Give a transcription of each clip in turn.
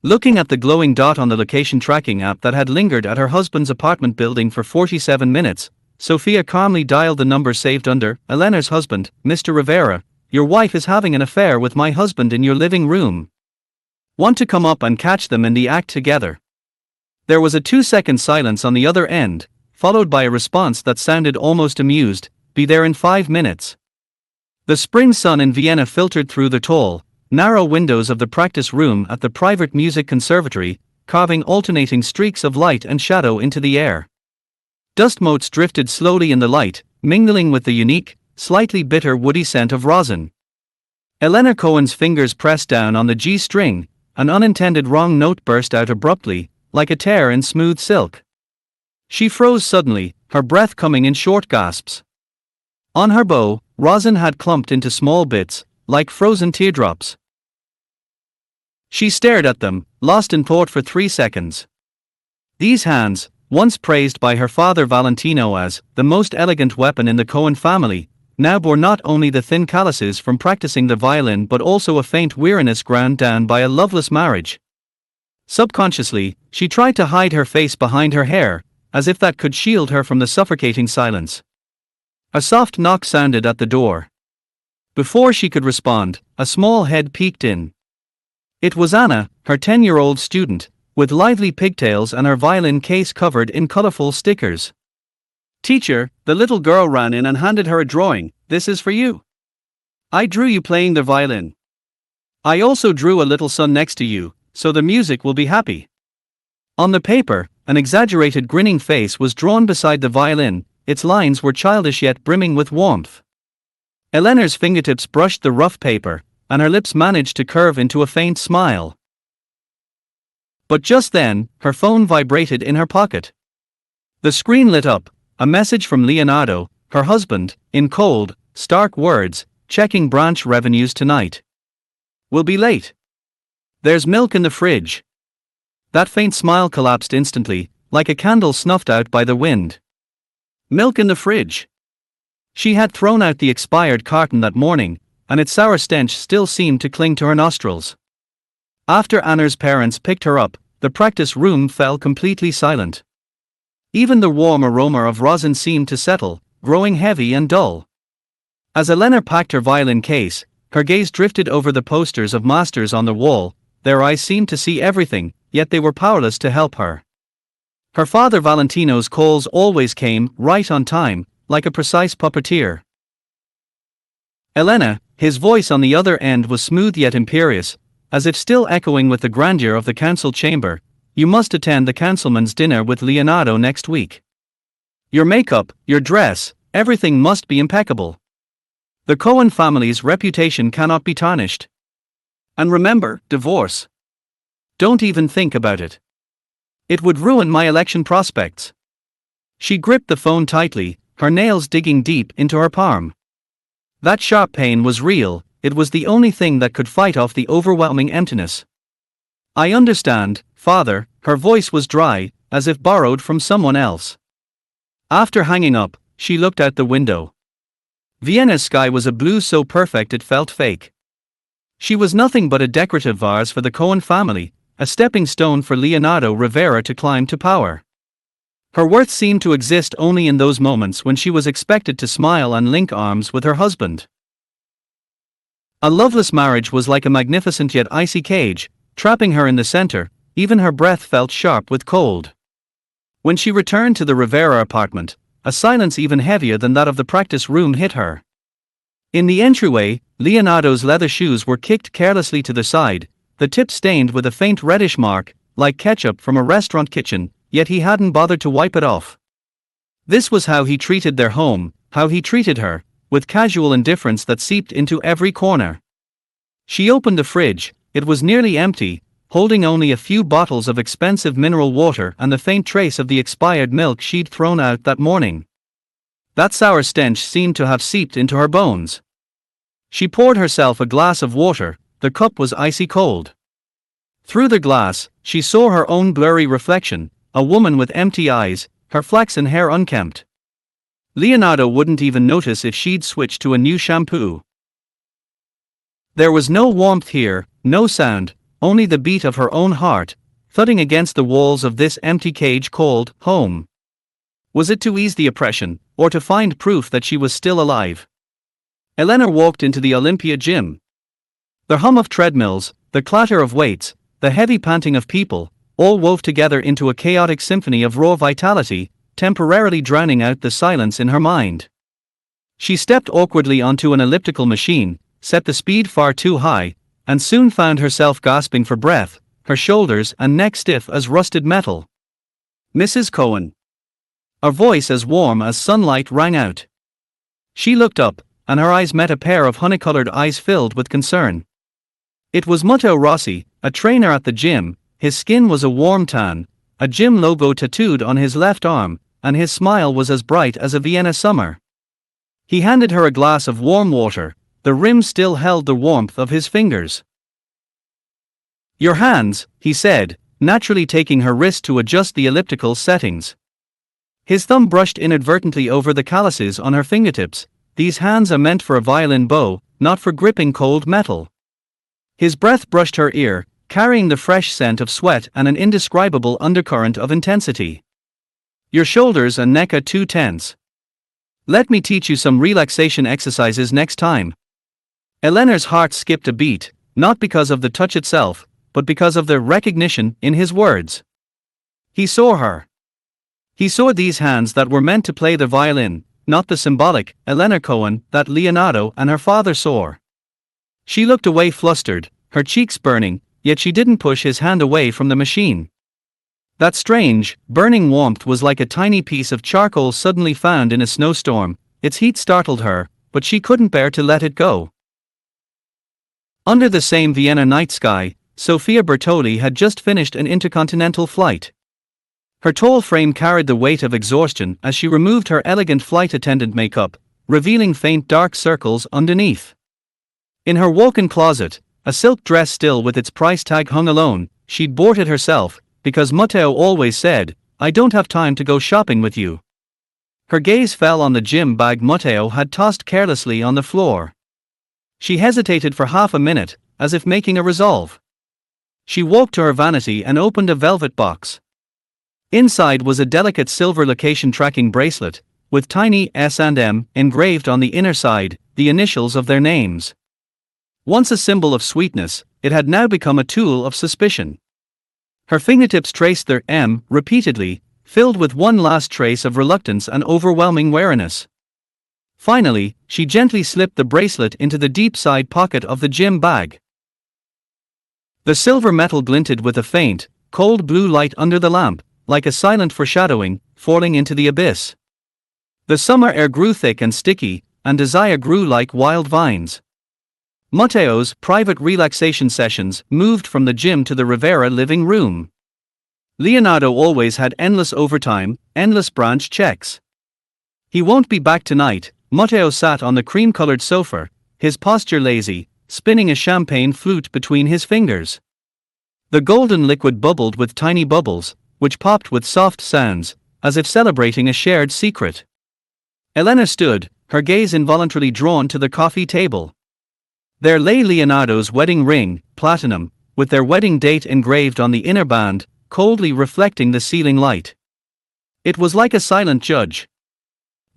Looking at the glowing dot on the location tracking app that had lingered at her husband's apartment building for 47 minutes, Sophia calmly dialed the number saved under Eleanor's husband, Mr. Rivera. Your wife is having an affair with my husband in your living room. Want to come up and catch them in the act together? There was a 2-second silence on the other end, followed by a response that sounded almost amused. Be there in 5 minutes. The spring sun in Vienna filtered through the tall, narrow windows of the practice room at the private music conservatory, carving alternating streaks of light and shadow into the air. Dust motes drifted slowly in the light, mingling with the unique, slightly bitter woody scent of rosin. Eleanor Cohen's fingers pressed down on the G string, an unintended wrong note burst out abruptly, like a tear in smooth silk. She froze suddenly, her breath coming in short gasps. On her bow, rosin had clumped into small bits, like frozen teardrops. She stared at them, lost in thought for 3 seconds. These hands, once praised by her father Valentino as the most elegant weapon in the Cohen family, now bore not only the thin calluses from practicing the violin but also a faint weariness ground down by a loveless marriage. Subconsciously, she tried to hide her face behind her hair, as if that could shield her from the suffocating silence. A soft knock sounded at the door. Before she could respond, a small head peeked in. It was Anna, her 10-year-old student, with lively pigtails and her violin case covered in colorful stickers. Teacher, the little girl ran in and handed her a drawing. This is for you. I drew you playing the violin. I also drew a little sun next to you, so the music will be happy. On the paper, an exaggerated grinning face was drawn beside the violin, its lines were childish yet brimming with warmth. Eleanor's fingertips brushed the rough paper, and her lips managed to curve into a faint smile. But just then, her phone vibrated in her pocket. The screen lit up, a message from Leonardo, her husband, in cold, stark words, checking branch revenues tonight. We'll be late. There's milk in the fridge. That faint smile collapsed instantly, like a candle snuffed out by the wind. Milk in the fridge. She had thrown out the expired carton that morning, and its sour stench still seemed to cling to her nostrils. After Anna's parents picked her up, the practice room fell completely silent. Even the warm aroma of rosin seemed to settle, growing heavy and dull. As Eleanor packed her violin case, her gaze drifted over the posters of masters on the wall. Their eyes seemed to see everything, yet they were powerless to help her. Her father Valentino's calls always came right on time, like a precise puppeteer. Elena, his voice on the other end was smooth yet imperious, as if still echoing with the grandeur of the council chamber. You must attend the councilman's dinner with Leonardo next week. Your makeup, your dress, everything must be impeccable. The Cohen family's reputation cannot be tarnished. And remember, divorce. Don't even think about it. It would ruin my election prospects. She gripped the phone tightly, her nails digging deep into her palm. That sharp pain was real, it was the only thing that could fight off the overwhelming emptiness. I understand, Father, her voice was dry, as if borrowed from someone else. After hanging up, she looked out the window. Vienna's sky was a blue so perfect it felt fake. She was nothing but a decorative vase for the Cohen family, a stepping stone for Leonardo Rivera to climb to power. Her worth seemed to exist only in those moments when she was expected to smile and link arms with her husband. A loveless marriage was like a magnificent yet icy cage, trapping her in the center. Even her breath felt sharp with cold. When she returned to the Rivera apartment, a silence even heavier than that of the practice room hit her. In the entryway, Leonardo's leather shoes were kicked carelessly to the side, the tip stained with a faint reddish mark, like ketchup from a restaurant kitchen, yet he hadn't bothered to wipe it off. This was how he treated their home, how he treated her, with casual indifference that seeped into every corner. She opened the fridge, it was nearly empty, holding only a few bottles of expensive mineral water and the faint trace of the expired milk she'd thrown out that morning. That sour stench seemed to have seeped into her bones. She poured herself a glass of water, the cup was icy cold. Through the glass, she saw her own blurry reflection, a woman with empty eyes, her flaxen hair unkempt. Leonardo wouldn't even notice if she'd switched to a new shampoo. There was no warmth here, no sound, only the beat of her own heart, thudding against the walls of this empty cage called home. Was it to ease the oppression, or to find proof that she was still alive? Elena walked into the Olympia gym. The hum of treadmills, the clatter of weights, the heavy panting of people, all wove together into a chaotic symphony of raw vitality, temporarily drowning out the silence in her mind. She stepped awkwardly onto an elliptical machine, set the speed far too high, and soon found herself gasping for breath, her shoulders and neck stiff as rusted metal. "Mrs. Cohen." A voice as warm as sunlight rang out. She looked up, and her eyes met a pair of honey-colored eyes filled with concern. It was Matteo Rossi, a trainer at the gym. His skin was a warm tan, a gym logo tattooed on his left arm, and his smile was as bright as a Vienna summer. He handed her a glass of warm water, the rim still held the warmth of his fingers. "Your hands," he said, naturally taking her wrist to adjust the elliptical settings. His thumb brushed inadvertently over the calluses on her fingertips. "These hands are meant for a violin bow, not for gripping cold metal." His breath brushed her ear, carrying the fresh scent of sweat and an indescribable undercurrent of intensity. "Your shoulders and neck are too tense. Let me teach you some relaxation exercises next time." Eleanor's heart skipped a beat, not because of the touch itself, but because of the recognition in his words. He saw her. He saw these hands that were meant to play the violin, not the symbolic Elena Cohen that Leonardo and her father saw. She looked away flustered, her cheeks burning, yet she didn't push his hand away from the machine. That strange, burning warmth was like a tiny piece of charcoal suddenly found in a snowstorm. Its heat startled her, but she couldn't bear to let it go. Under the same Vienna night sky, Sofia Bertoli had just finished an intercontinental flight. Her tall frame carried the weight of exhaustion as she removed her elegant flight attendant makeup, revealing faint dark circles underneath. In her walk-in closet, a silk dress still with its price tag hung alone. She'd bought it herself, because Matteo always said, "I don't have time to go shopping with you." Her gaze fell on the gym bag Matteo had tossed carelessly on the floor. She hesitated for half a minute, as if making a resolve. She walked to her vanity and opened a velvet box. Inside was a delicate silver location tracking bracelet, with tiny S&M engraved on the inner side, the initials of their names. Once a symbol of sweetness, it had now become a tool of suspicion. Her fingertips traced their M repeatedly, filled with one last trace of reluctance and overwhelming wariness. Finally, she gently slipped the bracelet into the deep side pocket of the gym bag. The silver metal glinted with a faint, cold blue light under the lamp, like a silent foreshadowing, falling into the abyss. The summer air grew thick and sticky, and desire grew like wild vines. Matteo's private relaxation sessions moved from the gym to the Rivera living room. Leonardo always had endless overtime, endless branch checks. "He won't be back tonight." Matteo sat on the cream-colored sofa, his posture lazy, spinning a champagne flute between his fingers. The golden liquid bubbled with tiny bubbles, which popped with soft sounds, as if celebrating a shared secret. Elena stood, her gaze involuntarily drawn to the coffee table. There lay Leonardo's wedding ring, platinum, with their wedding date engraved on the inner band, coldly reflecting the ceiling light. It was like a silent judge.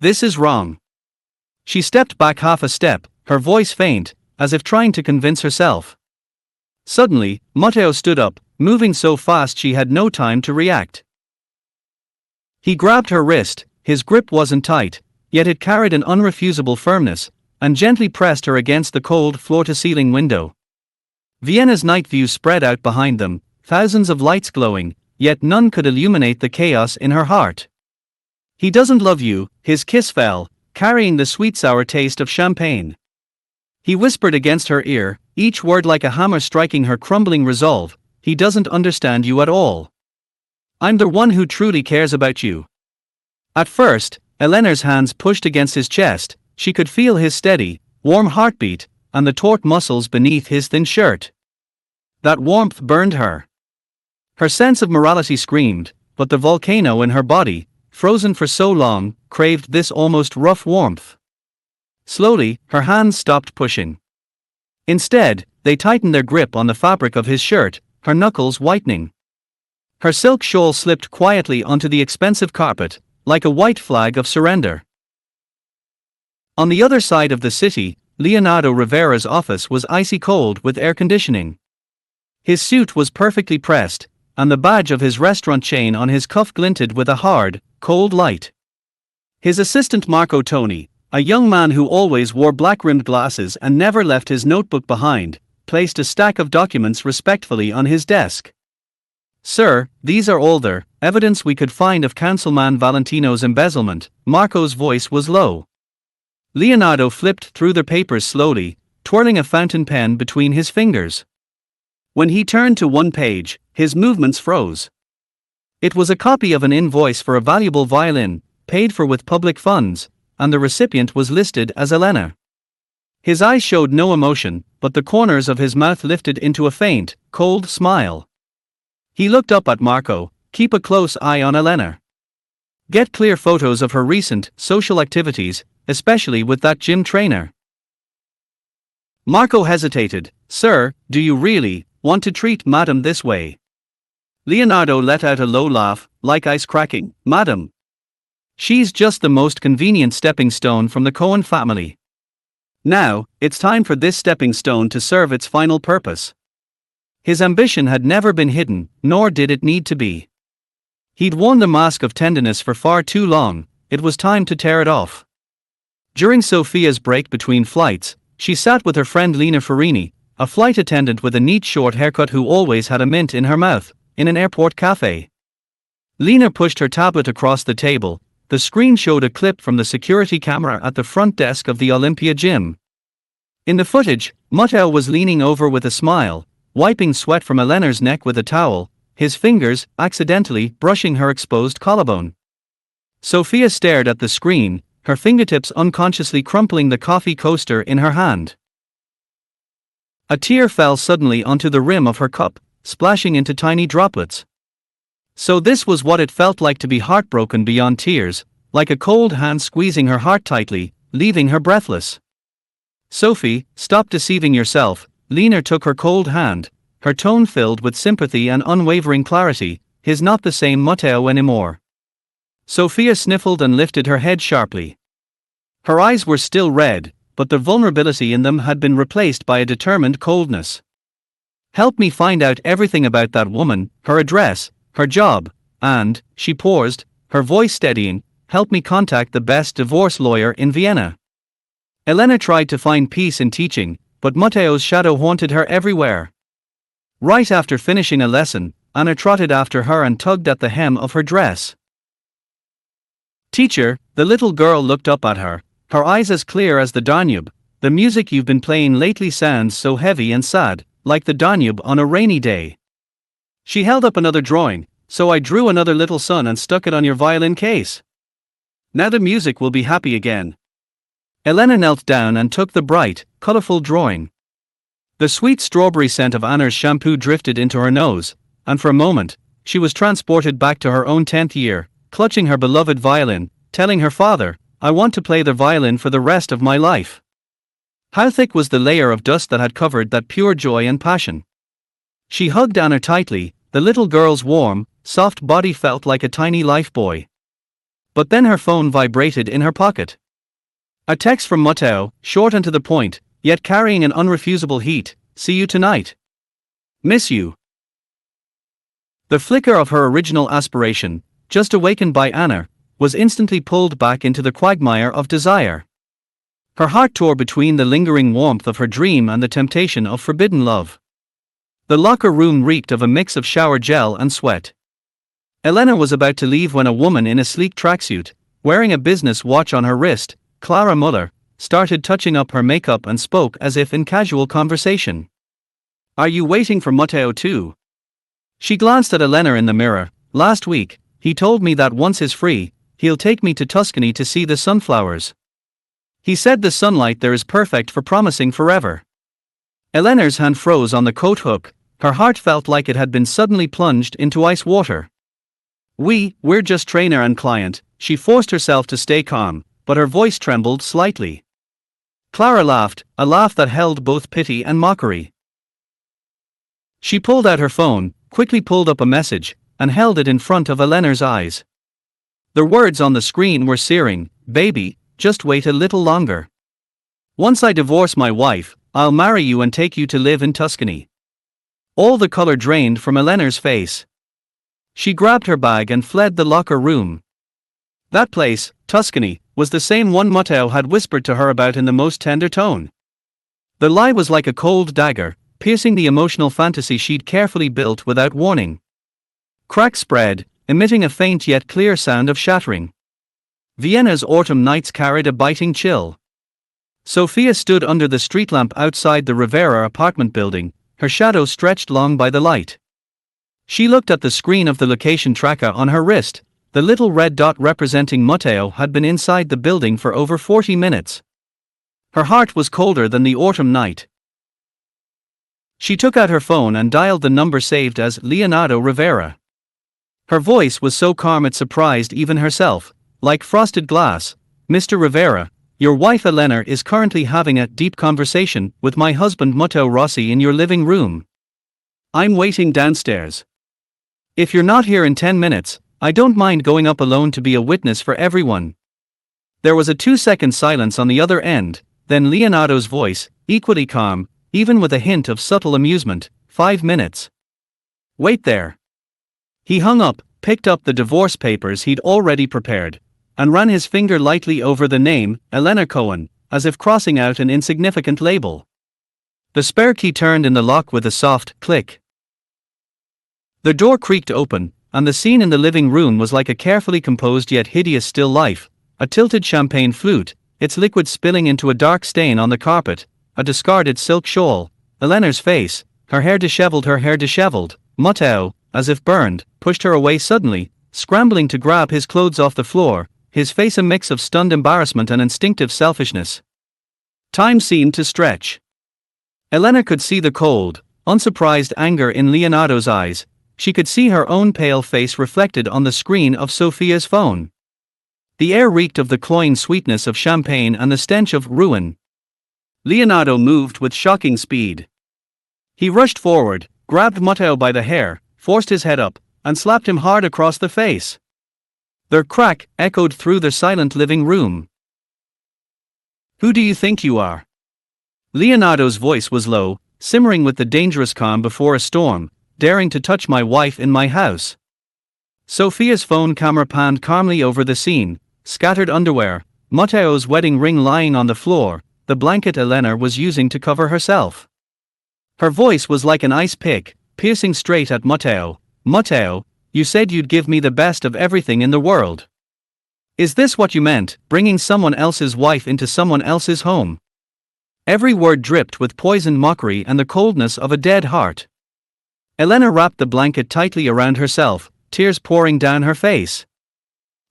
"This is wrong." She stepped back half a step, her voice faint, as if trying to convince herself. Suddenly, Matteo stood up, moving so fast she had no time to react. He grabbed her wrist, his grip wasn't tight, yet it carried an unrefusable firmness, and gently pressed her against the cold floor-to-ceiling window. Vienna's night view spread out behind them, thousands of lights glowing, yet none could illuminate the chaos in her heart. "He doesn't love you," his kiss fell, carrying the sweet-sour taste of champagne. He whispered against her ear, each word like a hammer striking her crumbling resolve, "He doesn't understand you at all. I'm the one who truly cares about you." At first, Eleanor's hands pushed against his chest. She could feel his steady, warm heartbeat, and the taut muscles beneath his thin shirt. That warmth burned her. Her sense of morality screamed, but the volcano in her body, frozen for so long, craved this almost rough warmth. Slowly, her hands stopped pushing. Instead, they tightened their grip on the fabric of his shirt, her knuckles whitening. Her silk shawl slipped quietly onto the expensive carpet, like a white flag of surrender. On the other side of the city, Leonardo Rivera's office was icy cold with air conditioning. His suit was perfectly pressed, and the badge of his restaurant chain on his cuff glinted with a hard, cold light. His assistant Marco Toni, a young man who always wore black-rimmed glasses and never left his notebook behind, placed a stack of documents respectfully on his desk. "Sir, these are all the evidence we could find of Councilman Valentino's embezzlement." Marco's voice was low. Leonardo flipped through the papers slowly, twirling a fountain pen between his fingers. When he turned to one page, his movements froze. It was a copy of an invoice for a valuable violin, paid for with public funds, and the recipient was listed as Elena. His eyes showed no emotion, but the corners of his mouth lifted into a faint, cold smile. He looked up at Marco. "Keep a close eye on Elena. Get clear photos of her recent social activities, especially with that gym trainer." Marco hesitated. "Sir, do you really want to treat Madam this way?" Leonardo let out a low laugh, like ice cracking. "Madam. She's just the most convenient stepping stone from the Cohen family. Now, it's time for this stepping stone to serve its final purpose." His ambition had never been hidden, nor did it need to be. He'd worn the mask of tenderness for far too long. It was time to tear it off. During Sophia's break between flights, she sat with her friend Lena Farini, a flight attendant with a neat short haircut who always had a mint in her mouth, in an airport cafe. Lena pushed her tablet across the table. The screen showed a clip from the security camera at the front desk of the Olympia gym. In the footage, Matteo was leaning over with a smile, wiping sweat from Eleanor's neck with a towel, his fingers accidentally brushing her exposed collarbone. Sophia stared at the screen, her fingertips unconsciously crumpling the coffee coaster in her hand. A tear fell suddenly onto the rim of her cup, splashing into tiny droplets. So this was what it felt like to be heartbroken beyond tears, like a cold hand squeezing her heart tightly, leaving her breathless. "Sophie, stop deceiving yourself." Lena took her cold hand, her tone filled with sympathy and unwavering clarity. "He's not the same Matteo anymore." Sophia sniffled and lifted her head sharply. Her eyes were still red, but the vulnerability in them had been replaced by a determined coldness. "Help me find out everything about that woman, her address, her job, and," she paused, her voice steadying, "help me contact the best divorce lawyer in Vienna." Elena tried to find peace in teaching, but Matteo's shadow haunted her everywhere. Right after finishing a lesson, Anna trotted after her and tugged at the hem of her dress. "Teacher," the little girl looked up at her, her eyes as clear as the Danube. "The music you've been playing lately sounds so heavy and sad, like the Danube on a rainy day." She held up another drawing. "So I drew another little sun and stuck it on your violin case. Now the music will be happy again." Elena knelt down and took the bright, colorful drawing. The sweet strawberry scent of Anna's shampoo drifted into her nose, and for a moment, she was transported back to her own 10th year, clutching her beloved violin, telling her father, "I want to play the violin for the rest of my life." How thick was the layer of dust that had covered that pure joy and passion? She hugged Anna tightly. The little girl's warm, soft body felt like a tiny lifebuoy. But then her phone vibrated in her pocket. A text from Matteo, short and to the point, yet carrying an unrefusable heat. "See you tonight. Miss you." The flicker of her original aspiration, just awakened by Anna, was instantly pulled back into the quagmire of desire. Her heart tore between the lingering warmth of her dream and the temptation of forbidden love. The locker room reeked of a mix of shower gel and sweat. Elena was about to leave when a woman in a sleek tracksuit, wearing a business watch on her wrist, Clara Muller, started touching up her makeup and spoke as if in casual conversation. "Are you waiting for Matteo too?" She glanced at Elena in the mirror. "Last week, he told me that once he's free, he'll take me to Tuscany to see the sunflowers. He said the sunlight there is perfect for promising forever." Elena's hand froze on the coat hook. Her heart felt like it had been suddenly plunged into ice water. We're just trainer and client." She forced herself to stay calm, but her voice trembled slightly. Clara laughed, a laugh that held both pity and mockery. She pulled out her phone, quickly pulled up a message, and held it in front of Eleanor's eyes. The words on the screen were searing. "Baby, just wait a little longer. Once I divorce my wife, I'll marry you and take you to live in Tuscany." All the color drained from Eleanor's face. She grabbed her bag and fled the locker room. That place, Tuscany, was the same one Matteo had whispered to her about in the most tender tone. The lie was like a cold dagger, piercing the emotional fantasy she'd carefully built without warning. Cracks spread, emitting a faint yet clear sound of shattering. Vienna's autumn nights carried a biting chill. Sophia stood under the street lamp outside the Rivera apartment building, her shadow stretched long by the light. She looked at the screen of the location tracker on her wrist. The little red dot representing Matteo had been inside the building for over 40 minutes. Her heart was colder than the autumn night. She took out her phone and dialed the number saved as Leonardo Rivera. Her voice was so calm it surprised even herself. Like frosted glass. "Mr. Rivera, your wife Elena is currently having a deep conversation with my husband Matteo Rossi in your living room. I'm waiting downstairs. If you're not here in 10 minutes, I don't mind going up alone to be a witness for everyone." There was a 2-second silence on the other end, then Leonardo's voice, equally calm, even with a hint of subtle amusement. 5 minutes. Wait there. He hung up, picked up the divorce papers he'd already prepared, and ran his finger lightly over the name, Elena Cohen, as if crossing out an insignificant label. The spare key turned in the lock with a soft click. The door creaked open, and the scene in the living room was like a carefully composed yet hideous still life. A tilted champagne flute, its liquid spilling into a dark stain on the carpet, a discarded silk shawl, Eleanor's face, her hair disheveled. Matteo, as if burned, pushed her away suddenly, scrambling to grab his clothes off the floor, his face a mix of stunned embarrassment and instinctive selfishness. Time seemed to stretch. Elena could see the cold, unsurprised anger in Leonardo's eyes. She could see her own pale face reflected on the screen of Sophia's phone. The air reeked of the cloying sweetness of champagne and the stench of ruin. Leonardo moved with shocking speed. He rushed forward, grabbed Matteo by the hair, forced his head up, and slapped him hard across the face. Their crack echoed through the silent living room. "Who do you think you are?" Leonardo's voice was low, simmering with the dangerous calm before a storm. "Daring to touch my wife in my house." Sophia's phone camera panned calmly over the scene, scattered underwear, Matteo's wedding ring lying on the floor, the blanket Elena was using to cover herself. Her voice was like an ice pick, piercing straight at Matteo. "Matteo, you said you'd give me the best of everything in the world. Is this what you meant, bringing someone else's wife into someone else's home?" Every word dripped with poisoned mockery and the coldness of a dead heart. Elena wrapped the blanket tightly around herself, tears pouring down her face.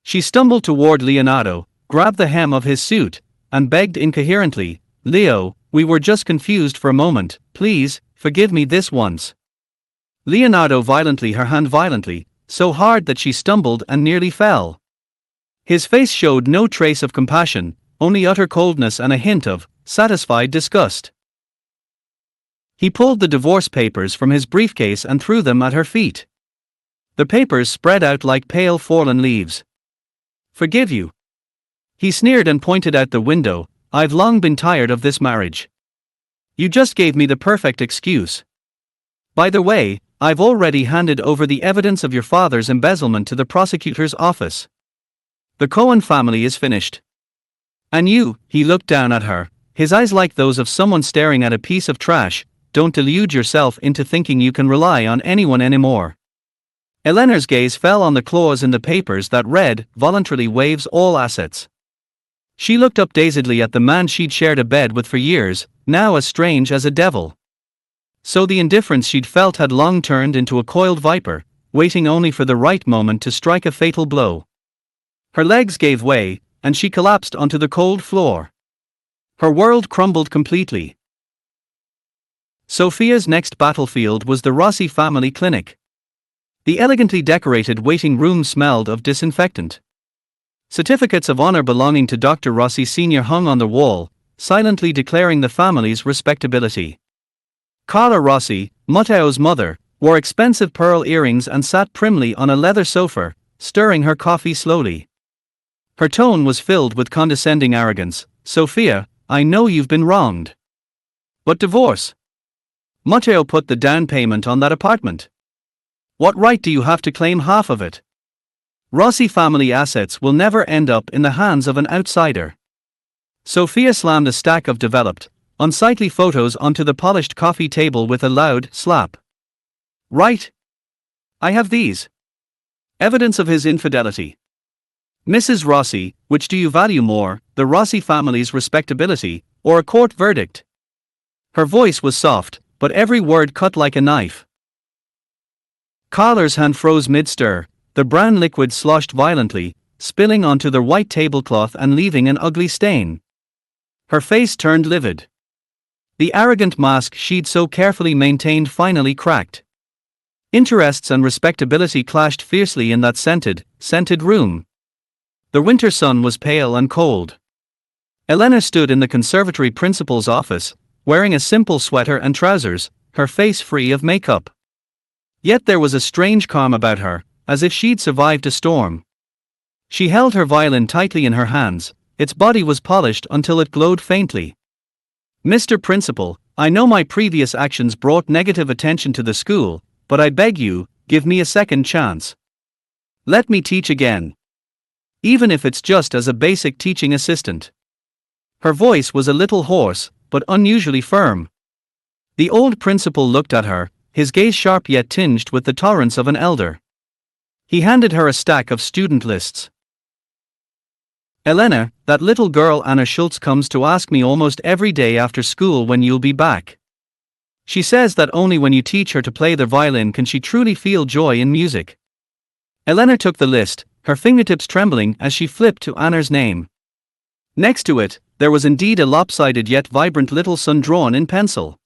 She stumbled toward Leonardo, grabbed the hem of his suit, and begged incoherently, "Leo, we were just confused for a moment, please, forgive me this once." Leonardo her hand violently, so hard that she stumbled and nearly fell. His face showed no trace of compassion, only utter coldness and a hint of satisfied disgust. He pulled the divorce papers from his briefcase and threw them at her feet. The papers spread out like pale fallen leaves. "Forgive you?" He sneered and pointed out the window. "I've long been tired of this marriage. You just gave me the perfect excuse. By the way, I've already handed over the evidence of your father's embezzlement to the prosecutor's office. The Cohen family is finished. And you," he looked down at her, his eyes like those of someone staring at a piece of trash, "don't delude yourself into thinking you can rely on anyone anymore." Eleanor's gaze fell on the clause in the papers that read, "Voluntarily waives all assets." She looked up dazedly at the man she'd shared a bed with for years, now as strange as a devil. So the indifference she'd felt had long turned into a coiled viper, waiting only for the right moment to strike a fatal blow. Her legs gave way, and she collapsed onto the cold floor. Her world crumbled completely. Sophia's next battlefield was the Rossi family clinic. The elegantly decorated waiting room smelled of disinfectant. Certificates of honor belonging to Dr. Rossi Sr. hung on the wall, silently declaring the family's respectability. Carla Rossi, Matteo's mother, wore expensive pearl earrings and sat primly on a leather sofa, stirring her coffee slowly. Her tone was filled with condescending arrogance. "Sophia, I know you've been wronged. But divorce? Matteo put the down payment on that apartment. What right do you have to claim half of it? Rossi family assets will never end up in the hands of an outsider." Sophia slammed a stack of developed, unsightly photos onto the polished coffee table with a loud slap. "Right. I have these. Evidence of his infidelity. Mrs. Rossi, which do you value more, the Rossi family's respectability, or a court verdict?" Her voice was soft, but every word cut like a knife. Carla's hand froze mid-stir, the brown liquid sloshed violently, spilling onto the white tablecloth and leaving an ugly stain. Her face turned livid. The arrogant mask she'd so carefully maintained finally cracked. Interests and respectability clashed fiercely in that scented room. The winter sun was pale and cold. Elena stood in the conservatory principal's office, wearing a simple sweater and trousers, her face free of makeup. Yet there was a strange calm about her, as if she'd survived a storm. She held her violin tightly in her hands, its body was polished until it glowed faintly. "Mr. Principal, I know my previous actions brought negative attention to the school, but I beg you, give me a second chance. Let me teach again. Even if it's just as a basic teaching assistant." Her voice was a little hoarse, but unusually firm. The old principal looked at her, his gaze sharp yet tinged with the tolerance of an elder. He handed her a stack of student lists. "Elena, that little girl Anna Schultz comes to ask me almost every day after school when you'll be back. She says that only when you teach her to play the violin can she truly feel joy in music." Elena took the list, her fingertips trembling as she flipped to Anna's name. Next to it, there was indeed a lopsided yet vibrant little sun drawn in pencil.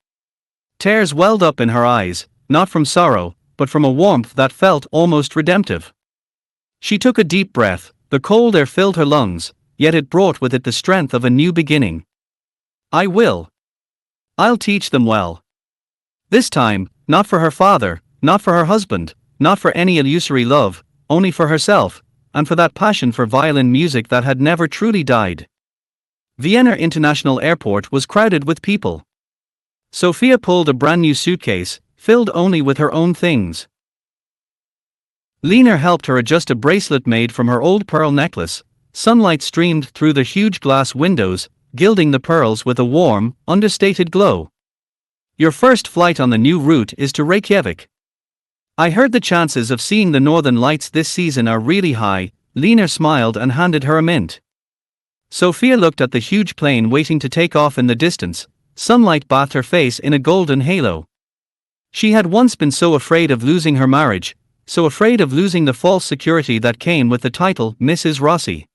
Tears welled up in her eyes, not from sorrow, but from a warmth that felt almost redemptive. She took a deep breath, the cold air filled her lungs, yet it brought with it the strength of a new beginning. "I will. I'll teach them well. This time, not for her father, not for her husband, not for any illusory love, only for herself, and for that passion for violin music that had never truly died." Vienna International Airport was crowded with people. Sophia pulled a brand new suitcase, filled only with her own things. Lena helped her adjust a bracelet made from her old pearl necklace. Sunlight streamed through the huge glass windows, gilding the pearls with a warm, understated glow. "Your first flight on the new route is to Reykjavik. I heard the chances of seeing the northern lights this season are really high." Lena smiled and handed her a mint. Sophia looked at the huge plane waiting to take off in the distance. Sunlight bathed her face in a golden halo. She had once been so afraid of losing her marriage, so afraid of losing the false security that came with the title Mrs. Rossi.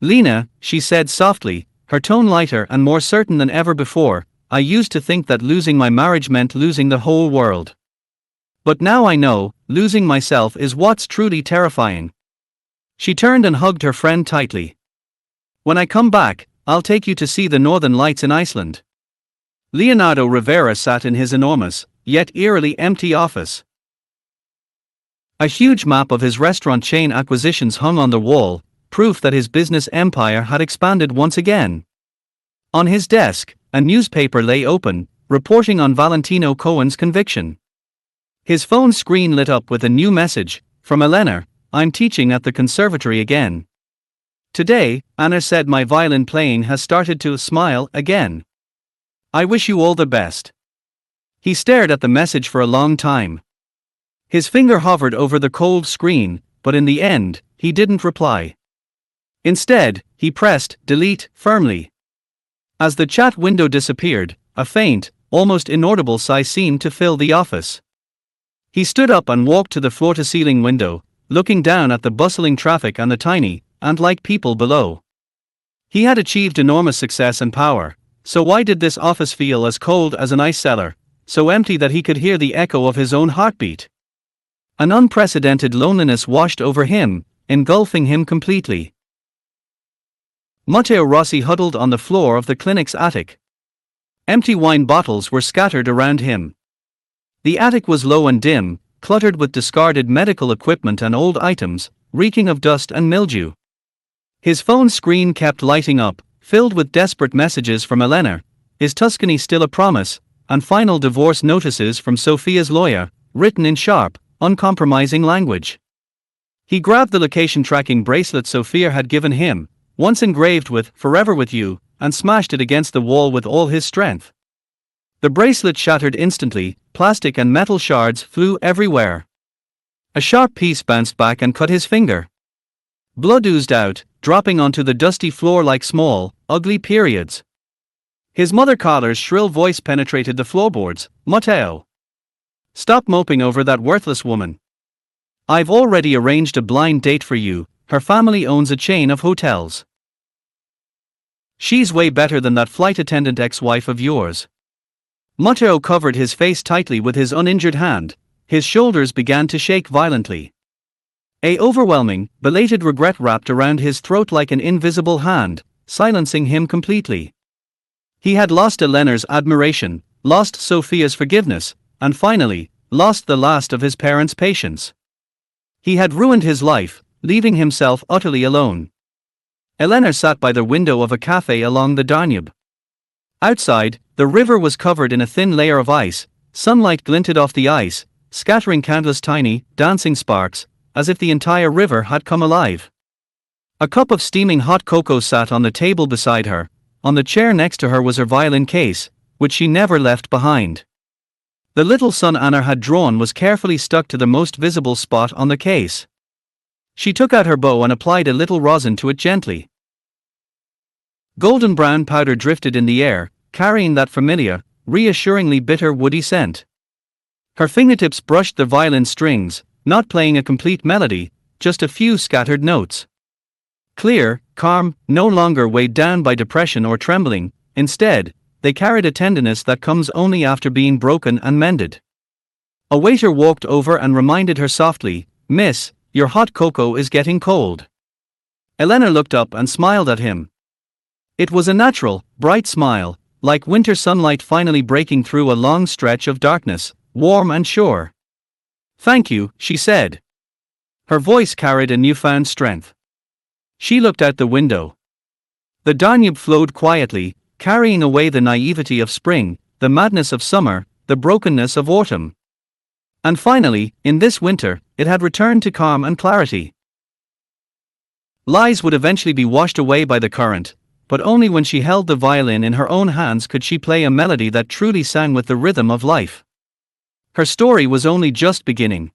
"Lena," she said softly, her tone lighter and more certain than ever before, "I used to think that losing my marriage meant losing the whole world. But now I know, losing myself is what's truly terrifying." She turned and hugged her friend tightly. "When I come back, I'll take you to see the northern lights in Iceland." Leonardo Rivera sat in his enormous, yet eerily empty office. A huge map of his restaurant chain acquisitions hung on the wall, proof that his business empire had expanded once again. On his desk, a newspaper lay open, reporting on Valentino Cohen's conviction. His phone screen lit up with a new message, from Elena: "I'm teaching at the conservatory again. Today, Anna said my violin playing has started to smile again. I wish you all the best." He stared at the message for a long time. His finger hovered over the cold screen, but in the end, he didn't reply. Instead, he pressed delete firmly. As the chat window disappeared, a faint, almost inaudible sigh seemed to fill the office. He stood up and walked to the floor-to-ceiling window, looking down at the bustling traffic and the tiny, ant-like people below. He had achieved enormous success and power, so why did this office feel as cold as an ice cellar, so empty that he could hear the echo of his own heartbeat? An unprecedented loneliness washed over him, engulfing him completely. Matteo Rossi huddled on the floor of the clinic's attic. Empty wine bottles were scattered around him. The attic was low and dim, cluttered with discarded medical equipment and old items, reeking of dust and mildew. His phone screen kept lighting up, filled with desperate messages from Elena, is Tuscany still a promise, and final divorce notices from Sophia's lawyer, written in sharp, uncompromising language. He grabbed the location tracking bracelet Sophia had given him, once engraved with "Forever with You," and smashed it against the wall with all his strength. The bracelet shattered instantly, plastic and metal shards flew everywhere. A sharp piece bounced back and cut his finger. Blood oozed out, dropping onto the dusty floor like small, ugly periods. His mother Carter's shrill voice penetrated the floorboards. "Mateo! Stop moping over that worthless woman. I've already arranged a blind date for you, her family owns a chain of hotels. She's way better than that flight attendant ex-wife of yours." Mateo covered his face tightly with his uninjured hand, his shoulders began to shake violently. A overwhelming, belated regret wrapped around his throat like an invisible hand, silencing him completely. He had lost Eleanor's admiration, lost Sophia's forgiveness, and finally, lost the last of his parents' patience. He had ruined his life, leaving himself utterly alone. Eleanor sat by the window of a cafe along the Danube. Outside, the river was covered in a thin layer of ice, sunlight glinted off the ice, scattering countless tiny, dancing sparks, as if the entire river had come alive. A cup of steaming hot cocoa sat on the table beside her. On the chair next to her was her violin case, which she never left behind. The little sun Anna had drawn was carefully stuck to the most visible spot on the case. She took out her bow and applied a little rosin to it gently. Golden brown powder drifted in the air, carrying that familiar, reassuringly bitter woody scent. Her fingertips brushed the violin strings, not playing a complete melody, just a few scattered notes. Clear, calm, no longer weighed down by depression or trembling, instead, they carried a tenderness that comes only after being broken and mended. A waiter walked over and reminded her softly, "Miss, your hot cocoa is getting cold." Elena looked up and smiled at him. It was a natural, bright smile, like winter sunlight finally breaking through a long stretch of darkness, warm and sure. "Thank you," she said. Her voice carried a newfound strength. She looked out the window. The Danube flowed quietly, carrying away the naivety of spring, the madness of summer, the brokenness of autumn. And finally, in this winter, it had returned to calm and clarity. Lies would eventually be washed away by the current, but only when she held the violin in her own hands could she play a melody that truly sang with the rhythm of life. Her story was only just beginning.